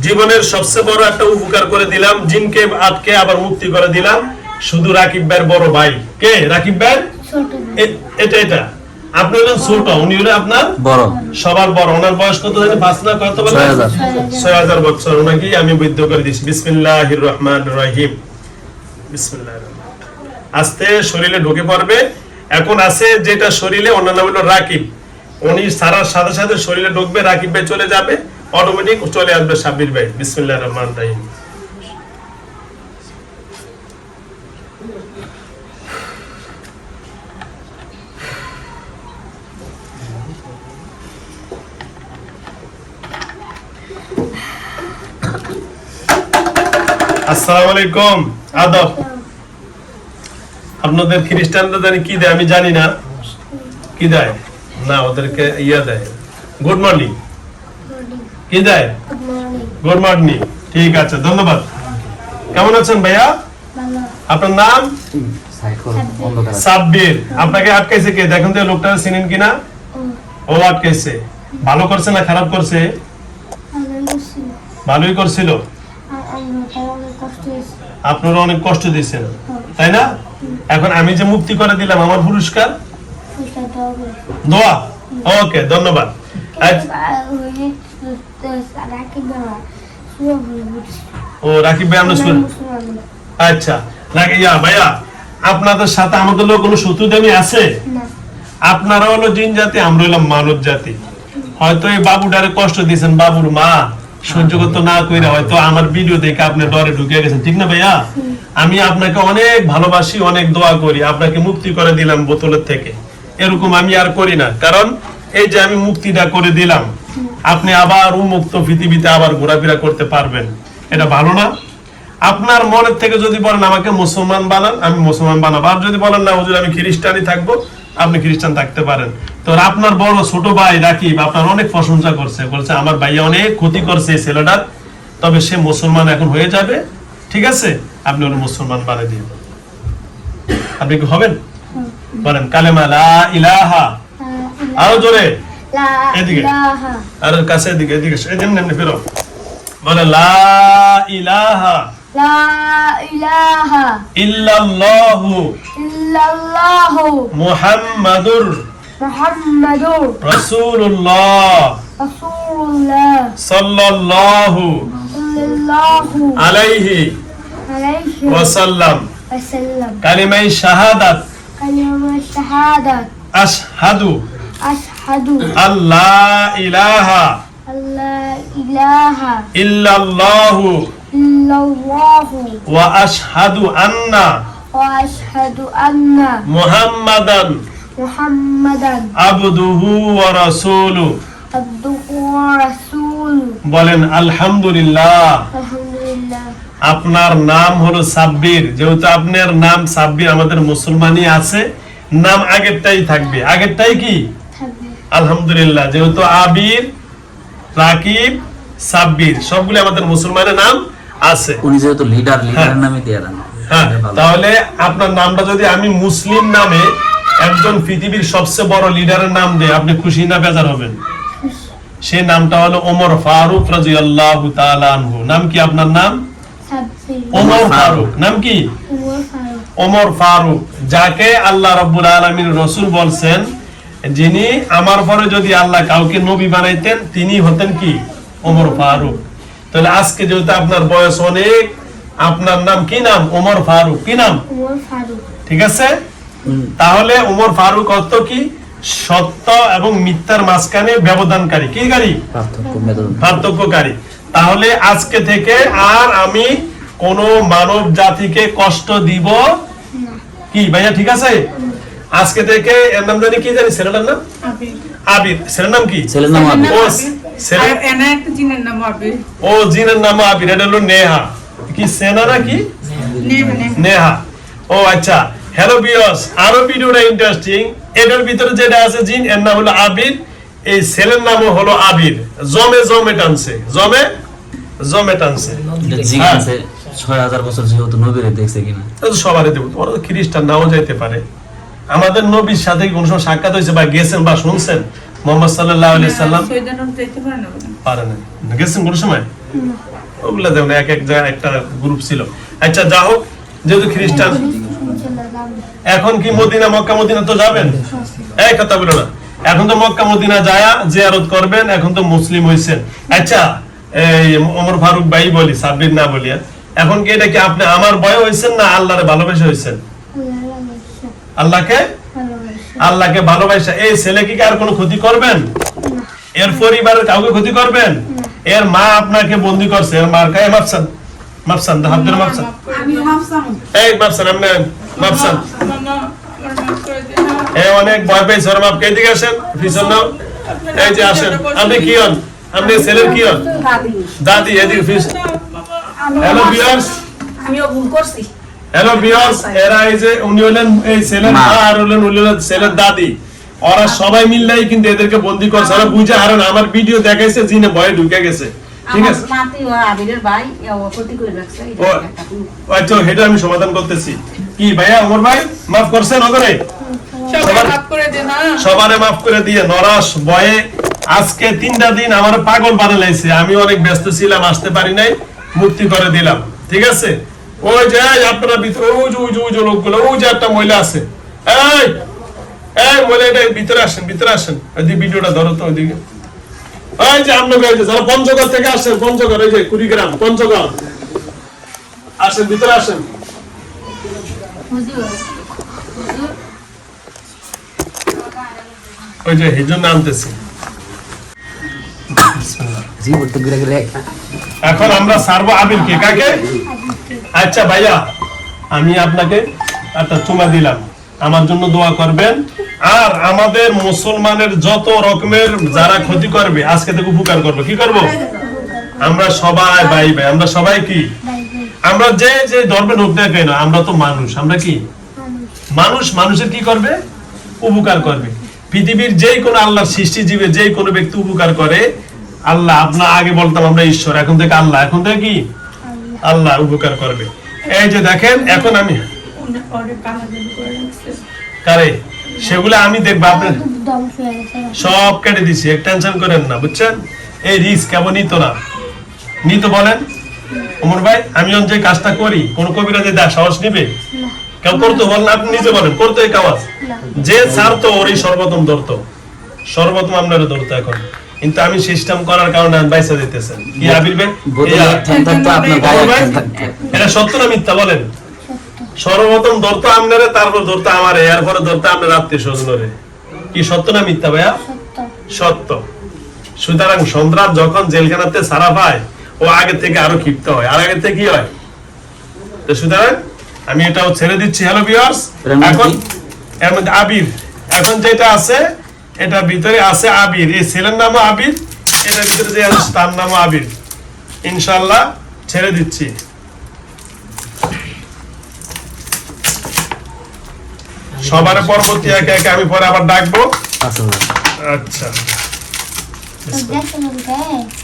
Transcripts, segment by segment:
জীবনের সবচেয়ে বড় একটা উপকার করে দিলাম, জিনকে আটকে আবার মুক্তি করে দিলাম। শুধু রাকিব ভাইয়ের বড় ভাই কে? রাকিব ভাই এটা আপনি হলেন ছোট, উনি হলেন আপনার বড়, সবার বড়। ওনার বয়স কত জানেন? 5 না কত বলেন? 6000 বছর। ওনাকে আমি বৈধ করে দিয়েছি। বিসমিল্লাহির রহমানির রহিম। বিসমিল্লাহির রহমানির। আস্তে শরীরে ঢুকে পড়বে। এখন আছে যেটা শরীরে, ওনার নাম হলো রাকিব। উনি সারার সাথে সাথে শরীরে ঢুকবে, রাকিব ভাই চলে যাবে, অটোমেটিক চলে আসবে সাব্বির ভাই। বিসমিল্লাহির রহমানির রহিম। আসসালামু আলাইকুম। আদব। আপনাদের খ্রিস্টানরা জানি কি দেয় আমি জানি না, কি দেয় না, ওদেরকে ইয়া দেয় গুড মর্নিং। কি দেয়? Good morning. ঠিক আছে, ধন্যবাদ। কেমন আছেন ভাইয়া? আপনার নাম? সাব্বির। আপনাকে আটকাইছে কে? দেখুন তো লোকটা চিনেন কিনা। ও আটকাইছে। ভালো করছে না খারাপ করছে? ভালোই করছিল। আপনারা অনেক কষ্ট দিয়েছেন, তাই না? এখন আমি যে মুক্তি করে দিলাম, আমার পুরস্কার দোয়া। ওকে, ধন্যবাদ। ও রাকিব ভাই, আমরা আচ্ছা ইয়া ভাইয়া, আপনাদের সাথে আমাদের লোক কোনো শত্রুতামি আছে? আপনারা হলো জিন জাতি, আমরা হলাম মানব জাতি। হয়তো এই বাবুটারে কষ্ট দিয়েছেন, বাবুর মা সহ্য করতে না কইরা হয়তো আমার ভিডিও দেখে আপনি ডরে ঢুকে গেছেন, ঠিক না ভাইয়া? আমি আপনাকে অনেক ভালোবাসি, অনেক দোয়া করি, আপনাকে মুক্তি করে দিলাম বোতলের থেকে। এরকম আমি আর করি না, কারণ এই যে আমি মুক্তিটা করে দিলাম, আপনি আবার উন্মুক্ত পৃথিবীতে আবার ঘোরাফেরা করতে পারবেন। এটা ভালো না? আপনার মনের থেকে যদি বলেন আমাকে মুসলমান বানান, আমি মুসলমান বানাবো। আর যদি বলেন না হুজুর আমি খ্রিস্টানই থাকবো, আপনি খ্রিস্টান থাকতে পারেন। তো আপনার বড় ছোট ভাই রাকিব আপনার অনেক প্রশংসা করছে, বলছে আমার ভাইয়া অনেক ক্ষতি করছে এই ছেলেটার, তবে সে মুসলমান এখন হয়ে যাবে। ঠিক আছে, আপনি ওর মুসলমান বানিয়ে দিন। আপনি কি হবেন? বলেন কালেমা লা ইলাহা। আরো জোরে, এদিকে আর কাছে, এদিকে এদিকে এমনি ফেরো। বলে লা ইলাহা ইল্লাল্লাহু মুহাম্মাদুর রাসূলুল্লাহ সাল্লাল্লাহু আলাইহি ওয়াসাল্লাম। কালিমায়ে শাহাদাত আশহাদু আল্লা ইলাহা ইল্লাল্লাহু ওয়া আশহাদু আন্না মুহাম্মাদান আবদুহু ওয়া রাসূলুহু। বলেন আলহামদুলিল্লাহ। আপনার নাম হলো সাব্বির, যেহেতু আপনার নাম সাব্বির, আমাদের মুসলমানই আছে, নাম আগেরটাই থাকবে। আগেরটাই কি? আলহামদুলিল্লাহ। যেহেতু আবির, রাকিব, সাব্বির সবগুলো আমাদের মুসলমানের নাম আছে। উনি যেহেতু লিডার, লিডারের নামে দিয়ে দেন। হ্যাঁ, তাহলে আপনার নামটা যদি আমি মুসলিম নামে একজন পৃথিবীর সবচেয়ে বড় লিডারের নাম দেই, আপনি খুশি না বেজার হবেন? সেই নামটা হলো ওমর ফারুক রাদিয়াল্লাহু তাআলা আনহু। নাম কি আপনার নাম? ওমর ফারুক। নাম কি? ওমর ফারুক, যাকে আল্লাহ রাব্বুল আলামিন রাসূল বলছেন, যিনি আমার পরে যদি আল্লাহ কাউকে নবী বানাইতেন তিনি হতেন কি? ওমর ফারুক। তাহলে আজকে যেহেতু আপনার বয়স অনেক, আপনার নাম কি নাম? ওমর ফারুক। কি নাম? ঠিক আছে। তাহলে ওমর ফারুক অর্থ কি? সত্য এবং মিথ্যার মাঝখানে ব্যবধানকারী। কি গাড়ি? পার্থক্যকারী। তাহলে আজকে থেকে আর আমি কোন মানব জাতিকে কষ্ট দিব কি ভাইয়া? ঠিক আছে। আজকে থেকে এর নাম জানি কি? জানি ছেলেটার নাম আবির। ছেলের নাম কি? ছেলের নাম আবির। ও জিনের নাম আবির। এটা হলো নেহা। কি সেনা না কি? নেহা। ও আচ্ছা। হ্যালো ভিউয়ার্স, আরো ভিডিওটা ইন্টারেস্টিং। এটার ভিতরে যেটা আছে জিন, এর নাম হলো আবির। এই ছেলের নামও হলো আবির। জমে টানছে, জমে টানছে। জিন আছে 6000 বছর, যেহেতু নবীরে দেখছে কিনা। সবারই দেব, ওরা খ্রিস্টান নাও যাইতে পারে। আমাদের নবীর সাথে কোন সময় সাক্ষাৎ হয়েছে বা গেছেন বা শুনছেন? মুহাম্মদ সাল্লাল্লাহু আলাইহি সাল্লাম পারে না, গেছেন কোন সময়? ওগুলা যেমন এক এক জায়গায় একটা গ্রুপ ছিল। আচ্ছা যা হোক, যেহেতু খ্রিস্টান, এখন কি মদিনা মক্কা মদিনা তো যাবেন? এই কথা বলো না, এখন তো মক্কা মদিনা যায়া জিয়ারত করবেন, এখন তো মুসলিম হইছেন। আচ্ছা এই ওমর ফারুক ভাই বলি, সাব্বির না বলিয়া, এখন কি এটা কি আপনি আমার ভয় হইছেন না আল্লাহরে ভালোবেসে হইছেন? আল্লাহকে ভালোবাসা। এই ছেলে কি আর কোনো ক্ষতি করবেন? এর পরিবারের কাউকে ক্ষতি করবেন? এর মা আপনাকে বন্দি করছে, এর মার কাছে মাপসান মাপসান হাত ধরে মাপসান, এই মাপসান আপনি মাপসান। এই অনেক ভয় পেয়েছে ওর মাপকে, এদিকে আসেন, পিছন নাও, এই যে আসেন। আপনি কি হন? আপনি ছেলের কি হন? দাদি, এদিকে ফিস। হ্যালো ভিউয়ার্স, আমিও ভুল করছি। হ্যালো ভিউয়ার্স, এরা এই যে উনি হলেন এই ছেলের মা আর হলেন উনি হলেন ছেলের দাদি। ওরা সবাই মিললাই কিন্তু এদেরকে বন্দি করছে। ওরা বুঝে আর আমার ভিডিও দেখাইছে, জিনে ভয়ে ঢুকে গেছে। ঠিক আছে, আমার নাতি ও আবিরের ভাই ও ক্ষতি করে রাখছে। আচ্ছা এটা আমি সমাধান করতেছি। কি ভাইয়া, ওমর ভাই মাফ করছেন ওগরে? সবারে মাফ করে দিয়ে নরাস ভয়ে আজকে 3টা দিন আমার পাগল বানাইছে। আমি অনেক ব্যস্ত ছিলাম, আসতে পারি নাই, মুক্তি করে দিলাম। ঠিক আছে, ওই যে আপনারা ভিতরে ওই যে লোকগুলো, ওই যে একটা মহিলা আছে, এই এই মহিলাটা ভিতরে আসেন, ভিতরে আসেন। ওই ভিডিওটা ধরো তো ওইদিকে। ওই যে আপনাকে এই যে যারা পঞ্চগড় থেকে আসেন, পঞ্চগড় এই যে কুড়িগ্রাম পঞ্চগড়, আসেন ভিতরে আসেন। ওই যে এই জন্য আনতেছি। জি বলতে গিরে গিরে এখন আমরা সারবো আবিরকে, কাকে? আচ্ছা ভাইয়া, আমি আপনাকে একটা চুমা দিলাম, আমার জন্য দোয়া করবেন। আর আমাদের মুসলমানের যত রকমের যারা ক্ষতি করবে আজকে থেকে উপকার করবো। কি করব? আমরা সবাই ভাই ভাই, আমরা সবাই কি, আমরা যে যে ধর্মের হোক না কেন, আমরা তো মানুষ। আমরা কি মানুষ, মানুষের কি করবে? উপকার করবে। পৃথিবীর যেই কোনো আল্লাহর সৃষ্টি জীবে যেই কোনো ব্যক্তি উপকার করে, আল্লাহ, আপনার আগে বলতাম আমরা ঈশ্বর, এখন থেকে আল্লাহ, এখন থেকে কি আল্লাহ উপকার করবে। এই যে দেখেন, এখন আমি কারে সেগুলো আমি দেখবো, আপনার সব কেটে দিছি, এক টেনশন করেন না, বুঝছেন? এই রিস্ক কেমন নিত না, নিত বলেন ওমর ভাই? আমি যখন যে কাজটা করি, কোন কবিরাজে দেখ সাহস নিবে? কেউ করতো বল না, আপনি নিজে বলেন করতো এই কাজ? যে ছাড়তো ওরই সর্বপ্রথম ধরতো, সর্বপ্রথম আপনারা ধরতো। এখন কিন্তু আমি সিস্টেম করার কারণে বাইসা দিতেছেন। কি আবির ভাই, এটা সত্য না মিথ্যা বলেন? সর্বপ্রথম ধরতো আপনারে, তারপর ধরতো আমারে, এরপরে ধরতো আপনার আত্মীয় স্বজনরে। কি সত্য না মিথ্যা ভাইয়া? সত্য। সুতরাং সন্ত্রাস যখন জেলখানাতে সারা পায়, ও আগে থেকে আরো ক্ষিপ্ত হয়, আর আগে থেকে কি হয়। তো সুতরাং আমি এটাও ছেড়ে দিচ্ছি। হ্যালো ভিউয়ার্স, এখন এর মধ্যে আবির, এখন যেটা আছে এটার ভিতরে আছে আবির, এই ছেলের নামও আবির, এটার ভিতরে যে আছে তার নামও আবির। ইনশাআল্লাহ ছেড়ে দিচ্ছি। সবার পরবর্তী একে একে আমি পরে আবার ডাকবো। আচ্ছা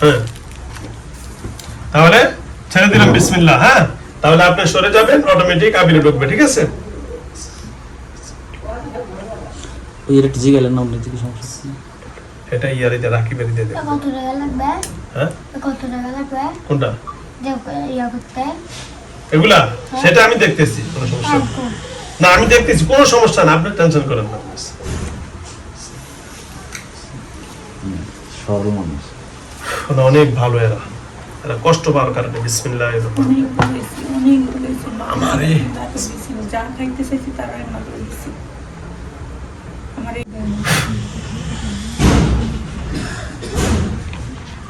হ্যাঁ, তাহলে ছেড়ে দিলাম, বিসমিল্লাহ। হ্যাঁ, তাহলে আপনি সরে যাবেন, অটোমেটিক আবিরে ঢুকবে। ঠিক আছে, ওই একটা জি গেলেন না, আপনি কি সমস্যা? এটা ইয়ারিতে রাখি বেরি দিয়ে দেব। কত টাকা লাগবে? হ্যাঁ, কত টাকা লাগবে? কোনটা? ইয়া করতে এগুলা সেটা আমি দেখতেছি, কোনো সমস্যা না, আমি দেখতেছি, কোনো সমস্যা না, আপনি টেনশন করেন না। সরল মানুষ, অনেক ভালো এরা, এরা কষ্ট পাওয়ার কারণে। বিসমিল্লাহির রহমানির রহিম। আমারে যা খাইতে চাইছি তারা না করেছি।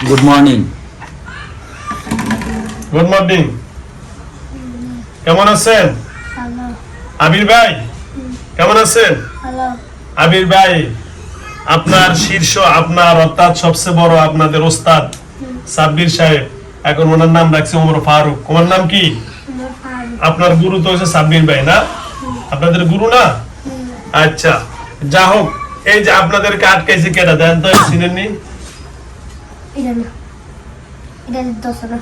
Good morning. গুড মর্নিং, কেমন আছেন? হ্যালো আবির ভাই কেমন আছেন? হ্যালো আবির ভাই, আপনার শীর্ষ, আপনার অর্থাৎ সবচেয়ে বড় আপনাদের ওস্তাদ সাব্বির সাহেব, এখন ওনার নাম রাখছে ওমর ফারুক। ওনার নাম কি? আপনার গুরু তো হচ্ছে সাব্বির ভাই না? আপনাদের গুরু না? আচ্ছা যা হোক, এই যে আপনাদেরকে আটকাইছে কেটা দেন তো, চিনেননি? এটা না, এটা দশ না,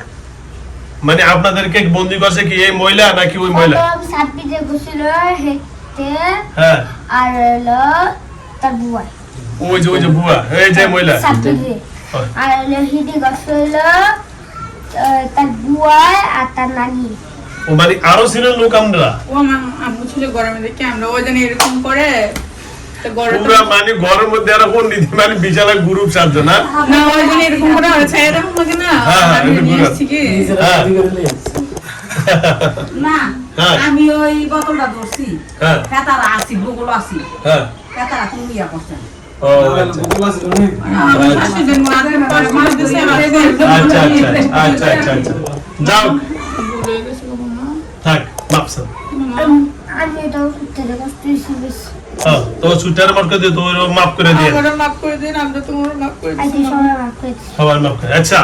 মানে আপনাদেরকে বন্দি করছে কি এই মহিলা নাকি ওই মহিলা? সাতটি যে গুছিল হেতে, হ্যাঁ, আর হলো তার বুয়া, ওই যে বুয়া, এই যে মহিলা। সাতটি আর হলো হিদি গছিল বুয়াই আর তার নানি। ও মানে আরো ছিলেন লোক আমরা ও আমার আম্মু ছিল গরমে দেখে আমরা ও জানি এরকম করে তো গরমে পুরা মানে ঘরের মধ্যে আর পন্ডিত মানে বিশাল গ্রুপ সাজছে না না ও জানি এরকম করে আর ছায়া এরকম লাগে না হ্যাঁ, হ্যাঁ, আমি এটা নিয়ে ঘুরা। আসছি কি হ্যাঁ না হ্যাঁ। আমি ওই বোতলটা ধরছি হ্যাঁ ফেতারা আসি গুগল আসি হ্যাঁ ফেতারা তুমি ইয়া করছেন ও আচ্ছা আমার শাশুড়ির মাঝে মাঝে দিছে আমার আচ্ছা আচ্ছা আচ্ছা আচ্ছা আচ্ছা যাও ভুলে গেছে গো মামা থাক বাপসা আমি এটাও করতে কষ্ট হয়েছি বেশি। হ্যাঁ তো ছুটার মার্কে দিয়ে তোর মাফ করে দিয়ে আমারও মাফ করে দিন আমরা তোমারও মাফ করে আজকে দিন সবাই মাফ করেছি। সবার মাফ করে আচ্ছা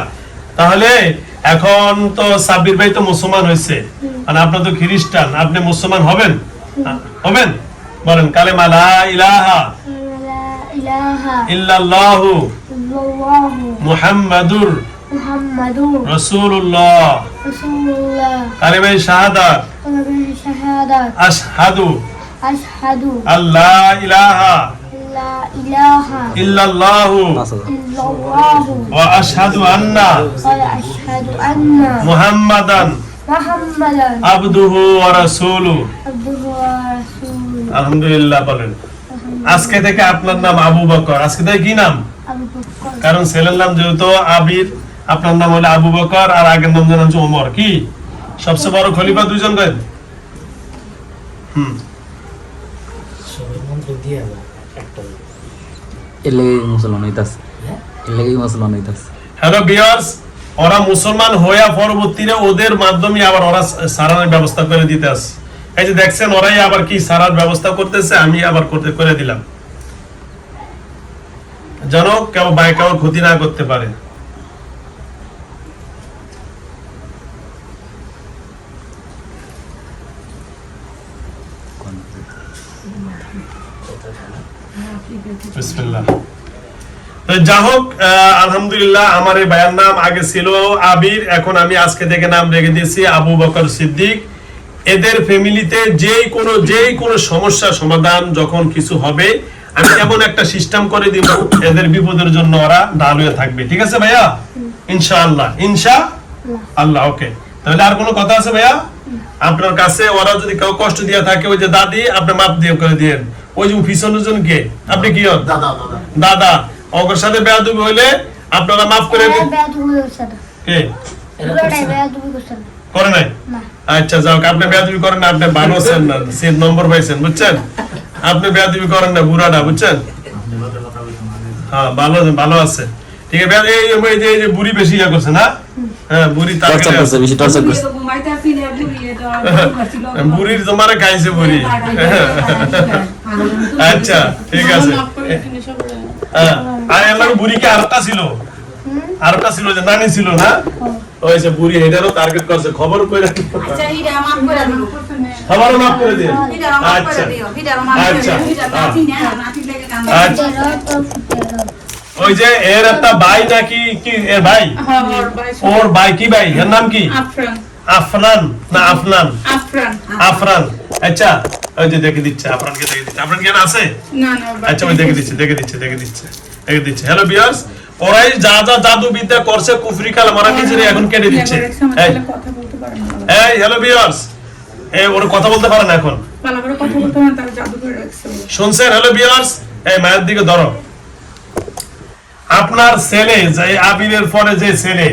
তাহলে এখন তো সাব্বির ভাই তো মুসলমান হয়েছে আর আপনার তো খ্রিস্টান আপনি মুসলমান হবেন হবেন বলেন কালেমা লা ইলাহা লা ইলাহা ইল্লাল্লাহু ইল্লাল্লাহু মুহাম্মাদুর মুহাম্মাদুর রাসূলুল্লাহ রাসূলুল্লাহ কালেমা শাহাদাত কালিমা শাহাদাত আশহাদু আশহাদু আল্লা ইলাহা লা ইলাহা ইল্লাল্লাহু 5,000 ইল্লাল্লাহু ওয়া আশহাদু আন্না ওয়া আশহাদু আন্না মুহাম্মাদান মুহাম্মাদান আবদুহু ওয়া রাসূলুহু আবদুহু ওয়া রাসূলুহু। আলহামদুলিল্লাহ বলেন আজকে থেকে আপনার নাম আবু বকর আজকে থেকে কি নাম আবু বকর কারণ ছেলের নাম যেহেতু আবির আপনার নাম হলো আবু বকর আর আগের নাম যেন হচ্ছে ওমর কি সবচেয়ে বড় খলিফা দুইজন কেন এর লেগেই মুসলমান হইতাছে এর লেগেই মুসলমান হইতাছে হ্যালো ভিউয়ার্স ওরা মুসলমান হইয়া পরবর্তীতে ওদের মাধ্যমে আবার ওরা সারানোর ব্যবস্থা করে দিতে আসে এই যে দেখছেন ওরাই আবার কি সারার ব্যবস্থা করতেছে আমি আবার করতে করে দিলাম যেন কেউ বাই কেউ ক্ষতি না করতে পারে বিসমিল্লাহ তো যা হোক আলহামদুলিল্লাহ আমার এই ভাইয়ের নাম আগে ছিল আবির এখন আমি আজকে থেকে নাম রেখে দিয়েছি আবু বকর সিদ্দিক এদের ফ্যামিলিতে যেই কোনো সমস্যা সমাধান যখন কিছু হবে আমি এমন একটা সিস্টেম করে দিব এদের বিপদের জন্য ওরা ঢাল হয়ে থাকবে ঠিক আছে ভাইয়া ইনশাআল্লাহ ইনশাআল্লাহ ওকে তাহলে আর কোনো কথা আছে ভাইয়া আপনার কাছে ওরা যদি কেউ কষ্ট দিয়ে থাকে ওই যে দাদি আপনি মাপ দিয়ে করে দিয়েন ওই যে পিছনের জন কে আপনি কি হন দাদা ওর সাথে বেয়াদবি হইলে আপনারা মাফ করে দিন বেয়াদবি করছে না কে পুরোটাই বেয়াদবি করছে না করে নাই না আচ্ছা যাও আপনি বেয়াদবি করেন না আপনি ভালো আছেন না সিট নম্বর পাইছেন বুঝছেন আপনি বেয়াদবি করেন না বুড়াটা বুঝছেন হ্যাঁ ভালো আছে ঠিক আছে এই যে বুড়ি বেশি ইয়া করছে না হ্যাঁ বুড়ি টর্চার করছে বেশি টর্চার করছে ঘুমাইতে আসি না বুড়ি এটা বুড়ির তোমারে খাইছে বুড়ি আচ্ছা ঠিক আছে মাফ করে দিন সবাই হ্যাঁ আর আমার বুড়িকে আরেকটা ছিল যে নানি ছিল না ওই যে বুড়ি এটারও টার্গেট করছে খবর কইরা আচ্ছা হিরা মাফ করে দিও খবরও মাফ করে দিন হিরা মাফ করে আচ্ছা দিও হিরা মাফ করে আচ্ছা। দিও হিরা নাতি না নাতি লেগে কাম আচ্ছা তেরো তো তেরো ওই যে এর একটা ভাই নাকি কি এর ভাই হ্যাঁ ওর ভাই ওর ভাই কি ভাই এর নাম কি আফরান আফনান না আফনান আফরান আফরান আচ্ছা ওই যে দেখে দিচ্ছে আফরানকে দেখে দিচ্ছে আফরান জ্ঞান আছে না না ওর আচ্ছা ওই দেখে দিচ্ছে হ্যালো ভিউয়ার্স ওরাই যা জাদু বিদ্যা করছে কুফরি কালাম ওরা কিছু এখন কেটে দিচ্ছে এই কথা বলতে পারে না এই হ্যালো ভিউয়ার্স এই ওর কথা বলতে পারে না এখন ভালো করে কথা বলতে পারে না, তার জাদু করে রাখছে ও। শুনছেন হ্যালো ভিউয়ার্স এই মায়ের দিকে ধরো আপনার ছেলে যে আবিরের পরে যে ছেলে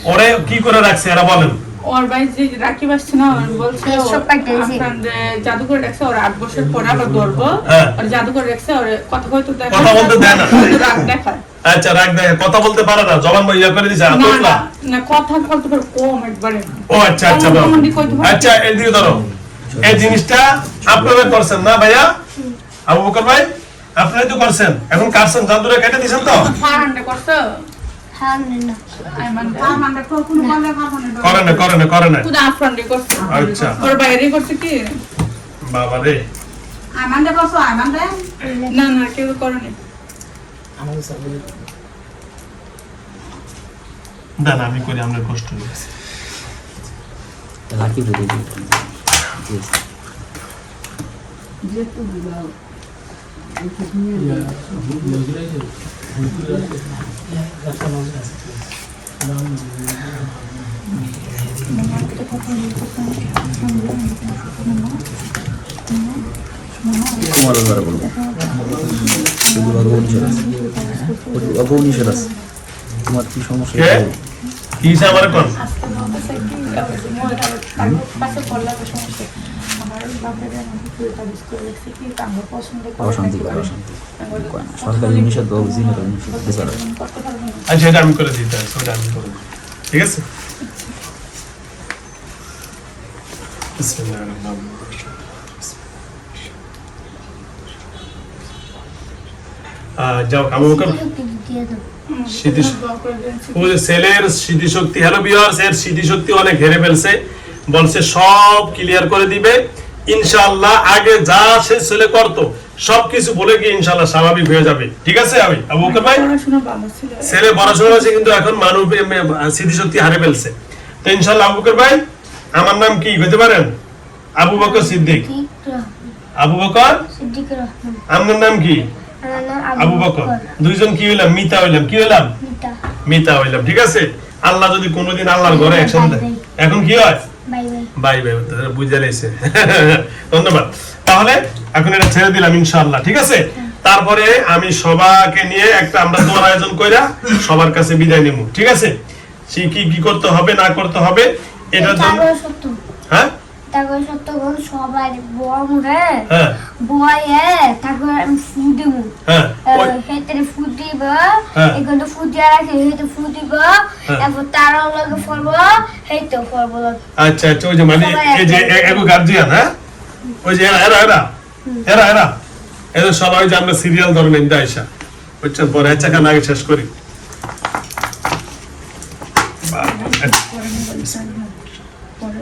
ওরে কি করে রাখছে এরা বলেন ওর ভাই যে রাখি আসছে না ওর বলছে ও সব কাটতে দিয়েছে। আফরান যে জাদু করে রাখছে ওর 8 বছর পরে আবার ধরবো হ্যাঁ। আর জাদু করে রাখছে ওর কথা কইতে দেয় কথা বলতে দেয় না। রাগ দেখায় আচ্ছা রাখ দেখে কথা বলতে পারে না জবান ইয়া করে দিছে না আতলা না না কথা বলতে পারে কম একবারে ও আচ্ছা আচ্ছা বাবা। আচ্ছা এই দিকে ধরো এই জিনিসটা আপনারা করছেন না ভাইয়া আবু বকর ভাই আপনারাই তো করছেন এখন কাটছেন জাদুরে কেটে দিয়েছেন তো ফারান্ডে করছো হ্যাঁ না আই মানে মানে কোন বলে করে না খুদা আফরান্ডে করছে আচ্ছা ওর বাইরে করছে কি বাবা রে আমান্ডে বসো আমান্ডে না না কেউ করেনি না আমি করি আমরা কষ্ট হয়েছে লাকি দিয়ে দিই যেটু দিলাও তোমার ব্যাপারে বলবো শুধু আগে নিষেধ আছে আগেও নিষেধ আছে তোমার কি সমস্যা কে কি হিসাব আমার কোন অশান্তি করে অশান্তি কয় না সরকারি নিষেধ বা জিনের নিষেধ বিচার আচ্ছা এটা আমি করে দিতে হবে ওটা আমি করে দিই। ঠিক আছে যাও কামু কর দিয়ে দাও স্মৃতি দোয়া করে দেন। ওই যে ছেলের স্মৃতিশক্তি হ্যালো ভিউয়ার্স এর স্মৃতিশক্তি অনেক হেরে ফেলছে বলছে সব ক্লিয়ার করে দিবে ইনশাআল্লাহ আগে যা সে ছেলে করত সবকিছু বলে গিয়ে ইনশাআল্লাহ স্বাভাবিক হয়ে যাবে ঠিক আছে আমি আবু বকর ভাই পড়াশোনা ভালো ছিল। ছেলে পড়াশোনা আছে কিন্তু এখন মানব স্মৃতিশক্তি হারে ফেলছে তো ইনশাআল্লাহ আবু বকর ভাই আমার নাম কি হতে পারেন আবু বকর সিদ্দিক ঠিক রহমান আবু বকর সিদ্দিক রহমান আপনার নাম কি আমার নাম আবু বকর দুইজন কি হইলাম মিতা হইলাম কি হইলাম মিতা মিতা হইলাম ঠিক আছে আল্লাহ যদি কোনোদিন আল্লাহর ঘরে একসাথে এখন কি হয় বাই বাই বাই বাই বুঝে লাইছে ধন্যবাদ তাহলে এখন এটা ছেড়ে দিলাম ইনশাআল্লাহ ঠিক আছে তারপরে আমি সবাইকে নিয়ে একটা আমরা দোয়ার আয়োজন কইরা সবার কাছে বিদায় নেব ঠিক আছে সে কি কি করতে হবে না করতে হবে এটার জন্য তারপরে সত্য হ্যাঁ তারপরে সত্য কোন সবাই বড় মুরে হ্যাঁ বয়ে তারপরে আমি ফু দেবো হ্যাঁ ওই- হেতে ফু দিব হ্যাঁ। এখানে ফু দিয়া রাখি হেতে ফু দিব হ্যাঁ। তারপর তারাও লাগে ফলবো হেতে ফলবো আচ্ছা আচ্ছা ওই যে মানে সবাই এই যে এগো গার্জিয়ান হ্যাঁ ওই যে এরা এদের সবাই যে আমরা সিরিয়াল ধরেন ইন্দা আইসা বুঝছেন পরে আচ্ছা খান আগে শেষ করি পরে